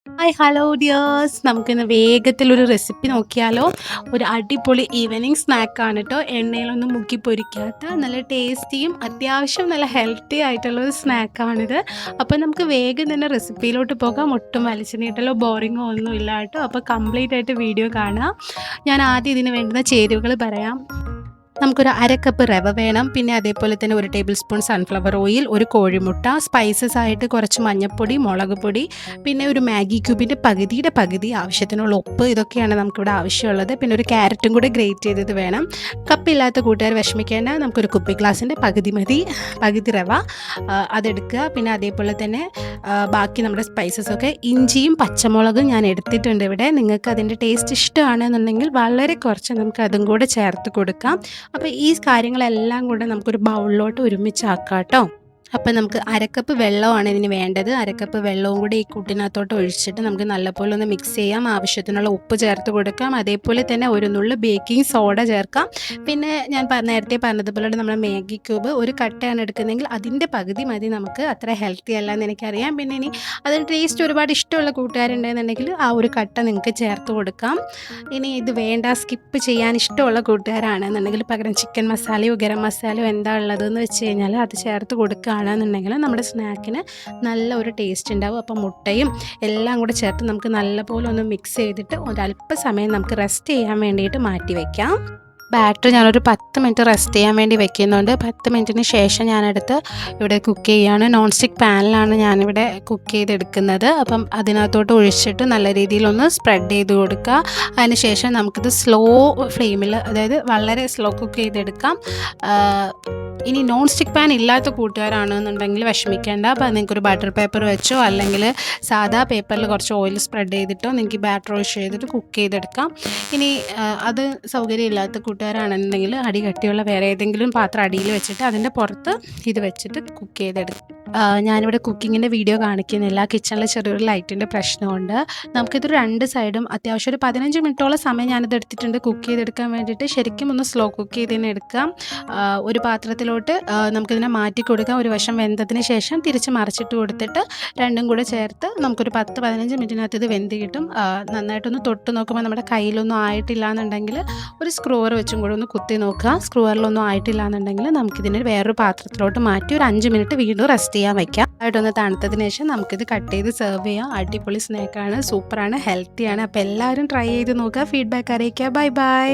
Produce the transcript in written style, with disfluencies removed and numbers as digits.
Hi hello dears, നമുക്കിന്ന് വേഗത്തിലൊരു recipe നോക്കിയാലോ. ഒരു അടിപൊളി ഈവനിങ് സ്നാക്കാണ് കേട്ടോ. എണ്ണയിലൊന്നും മുക്കി പൊരിക്കാത്ത നല്ല ടേസ്റ്റിയും അത്യാവശ്യം നല്ല ഹെൽത്തി ആയിട്ടുള്ളൊരു സ്നാക്കാണിത്. അപ്പോൾ നമുക്ക് വേഗം തന്നെ റെസിപ്പിയിലോട്ട് പോകാം. ഒട്ടും വലിച്ചു നീട്ടലോ ബോറിങ്ങോ ഒന്നും ഇല്ല കേട്ടോ. അപ്പോൾ കംപ്ലീറ്റ് ആയിട്ട് വീഡിയോ കാണാം. ഞാൻ ആദ്യം ഇതിന് വേണ്ടുന്ന ചേരുവകൾ പറയാം. നമുക്കൊരു അര കപ്പ് റവ വേണം. പിന്നെ അതേപോലെ തന്നെ 1 ടേബിൾ സ്പൂൺ സൺഫ്ലവർ ഓയിൽ, ഒരു കോഴിമുട്ട, സ്പൈസസ് ആയിട്ട് കുറച്ച് മഞ്ഞൾപ്പൊടി, മുളക് പൊടി, പിന്നെ ഒരു മാഗി ക്യൂബിൻ്റെ പകുതിയുടെ പകുതി ആവശ്യത്തിനുള്ള ഉപ്പ്. ഇതൊക്കെയാണ് നമുക്കിവിടെ ആവശ്യമുള്ളത്. പിന്നെ ഒരു ക്യാരറ്റും കൂടെ ഗ്രേറ്റ് ചെയ്തത് വേണം. കപ്പില്ലാത്ത കൂട്ടുകാർ വിഷമിക്കേണ്ട. നമുക്കൊരു കുപ്പി ഗ്ലാസിൻ്റെ പകുതി മതി, പകുതി റവ അതെടുക്കുക. പിന്നെ അതേപോലെ തന്നെ ബാക്കി നമ്മുടെ സ്പൈസസൊക്കെ ഇഞ്ചിയും പച്ചമുളകും ഞാൻ എടുത്തിട്ടുണ്ട് ഇവിടെ. നിങ്ങൾക്ക് അതിൻ്റെ ടേസ്റ്റ് ഇഷ്ടമാണെന്നുണ്ടെങ്കിൽ വളരെ കുറച്ച് നമുക്ക് അതും കൂടെ ചേർത്ത് കൊടുക്കാം. അപ്പോൾ ഈ കാര്യങ്ങളെല്ലാം കൂടെ നമുക്കൊരു ബൗളിലോട്ട് ഒരുമിച്ചാക്കാം കേട്ടോ. അപ്പോൾ നമുക്ക് അരക്കപ്പ് വെള്ളമാണ് ഇതിന് വേണ്ടത്. അരക്കപ്പ് വെള്ളവും കൂടി ഈ കൂട്ടിനകത്തോട്ട് ഒഴിച്ചിട്ട് നമുക്ക് നല്ലപോലെ ഒന്ന് മിക്സ് ചെയ്യാം. ആവശ്യത്തിനുള്ള ഉപ്പ് ചേർത്ത് കൊടുക്കാം. അതേപോലെ തന്നെ ഒരു നുള്ളു ബേക്കിംഗ് സോഡ ചേർക്കാം. പിന്നെ ഞാൻ നേരത്തെ പറഞ്ഞതുപോലെ നമ്മുടെ മാഗി ക്യൂബ് ഒരു കട്ടയാണ് എടുക്കുന്നതെങ്കിൽ അതിൻ്റെ പകുതി മതി നമുക്ക്. അത്ര ഹെൽത്തി അല്ല എന്ന് എനിക്കറിയാം. പിന്നെ ഇനി അതിന് ടേസ്റ്റ് ഒരുപാട് ഇഷ്ടമുള്ള കൂട്ടുകാരുണ്ടെന്നുണ്ടെങ്കിൽ ആ ഒരു കട്ട നിങ്ങൾക്ക് ചേർത്ത് കൊടുക്കാം. ഇനി ഇത് വേണ്ട, സ്കിപ്പ് ചെയ്യാൻ ഇഷ്ടമുള്ള കൂട്ടുകാരാണെന്നുണ്ടെങ്കിൽ പകരം ചിക്കൻ മസാലയോ ഗരം മസാലയോ എന്താ ഉള്ളതെന്ന് വെച്ച് കഴിഞ്ഞാൽ അത് ചേർത്ത് കൊടുക്കുക ണെന്നുണ്ടെങ്കിൽ നമ്മുടെ സ്നാക്കിന് നല്ല ഒരു ടേസ്റ്റ് ഉണ്ടാവും. അപ്പോൾ മുട്ടയും എല്ലാം കൂടെ ചേർത്ത് നമുക്ക് നല്ലപോലെ ഒന്ന് മിക്സ് ചെയ്തിട്ട് ഒരല്പസമയം നമുക്ക് റെസ്റ്റ് ചെയ്യാൻ വേണ്ടിയിട്ട് മാറ്റി വയ്ക്കാം. ബാറ്റർ ഞാനൊരു 10 മിനിറ്റ് റെസ്റ്റ് ചെയ്യാൻ വേണ്ടി വെക്കുന്നുണ്ട്. 10 മിനിറ്റിന് ശേഷം ഞാനെടുത്ത് ഇവിടെ കുക്ക് ചെയ്യുകയാണ്. നോൺ സ്റ്റിക്ക് പാനിലാണ് ഞാനിവിടെ കുക്ക് ചെയ്തെടുക്കുന്നത്. അപ്പം അതിനകത്തോട്ട് ഒഴിച്ചിട്ട് നല്ല രീതിയിലൊന്ന് സ്പ്രെഡ് ചെയ്ത് കൊടുക്കുക. അതിന് ശേഷം നമുക്കിത് സ്ലോ ഫ്ലെയിമിൽ, അതായത് വളരെ സ്ലോ കുക്ക് ചെയ്തെടുക്കാം. ഇനി നോൺ സ്റ്റിക്ക് പാൻ ഇല്ലാത്ത കൂട്ടുകാരാണെന്നുണ്ടെങ്കിൽ വിഷമിക്കേണ്ട. അപ്പോൾ നിങ്ങൾക്കൊരു ബട്ടർ പേപ്പർ വെച്ചോ അല്ലെങ്കിൽ സാധാ പേപ്പറിൽ കുറച്ച് ഓയിൽ സ്പ്രെഡ് ചെയ്തിട്ടോ നിങ്ങൾക്ക് ബാറ്റർ ഒഴിച്ച് ചെയ്തിട്ട് കുക്ക് ചെയ്തെടുക്കാം. ഇനി അത് സൗകര്യമില്ലാത്ത കൂട്ടുകാരാണെന്നുണ്ടെങ്കിൽ അടി കട്ടിയുള്ള വേറെ ഏതെങ്കിലും പാത്രം അടിയിൽ വെച്ചിട്ട് അതിൻ്റെ പുറത്ത് ഇത് വെച്ചിട്ട് കുക്ക് ചെയ്തെടുക്കും. ഞാനിവിടെ കുക്കിങ്ങിൻ്റെ വീഡിയോ കാണിക്കുന്നില്ല. കിച്ചണിൽ ചെറിയൊരു ലൈറ്റിൻ്റെ പ്രശ്നമുണ്ട്. നമുക്കിത് 2 സൈഡും അത്യാവശ്യം ഒരു 15 മിനിറ്റോളം സമയം ഞാനിത് എടുത്തിട്ടുണ്ട് കുക്ക് ചെയ്തെടുക്കാൻ വേണ്ടിയിട്ട്. ശരിക്കും ഒന്ന് സ്ലോ കുക്ക് ചെയ്ത് തന്നെ എടുക്കാം. ഒരു പാത്രത്തിലോട്ട് നമുക്കിതിനെ മാറ്റി കൊടുക്കാം. ഒരു വശം വെന്തതിന് ശേഷം തിരിച്ച് മറിച്ചിട്ട് കൊടുത്തിട്ട് രണ്ടും കൂടെ ചേർത്ത് നമുക്കൊരു 10-15 മിനിറ്റിനകത്ത് ഇത് വെന്ത് കിട്ടും. നന്നായിട്ടൊന്ന് തൊട്ട് നോക്കുമ്പോൾ നമ്മുടെ കയ്യിലൊന്നും ആയിട്ടില്ല എന്നുണ്ടെങ്കിൽ ഒരു സ്ക്രൂവർ വെച്ചും കൂടെ ഒന്ന് കുത്തി നോക്കുക. സ്ക്രൂവറിലൊന്നും ആയിട്ടില്ല എന്നുണ്ടെങ്കിൽ നമുക്കിതിനെ വേറൊരു പാത്രത്തിലോട്ട് മാറ്റി ഒരു 5 മിനിറ്റ് വീണ്ടും റെസ്റ്റ് ചെയ്യാൻ വയ്ക്കാം. ആയിട്ടൊന്ന് തണുത്തതിന് ശേഷം നമുക്കിത് കട്ട് ചെയ്ത് സെർവ് ചെയ്യാം. അടിപൊളി സ്നാക്കാണ്, സൂപ്പറാണ്, ഹെൽത്തിയാണ്. അപ്പോൾ എല്ലാവരും ട്രൈ ചെയ്ത് നോക്കുക, ഫീഡ്ബാക്ക് അറിയിക്കുക. Bye bye.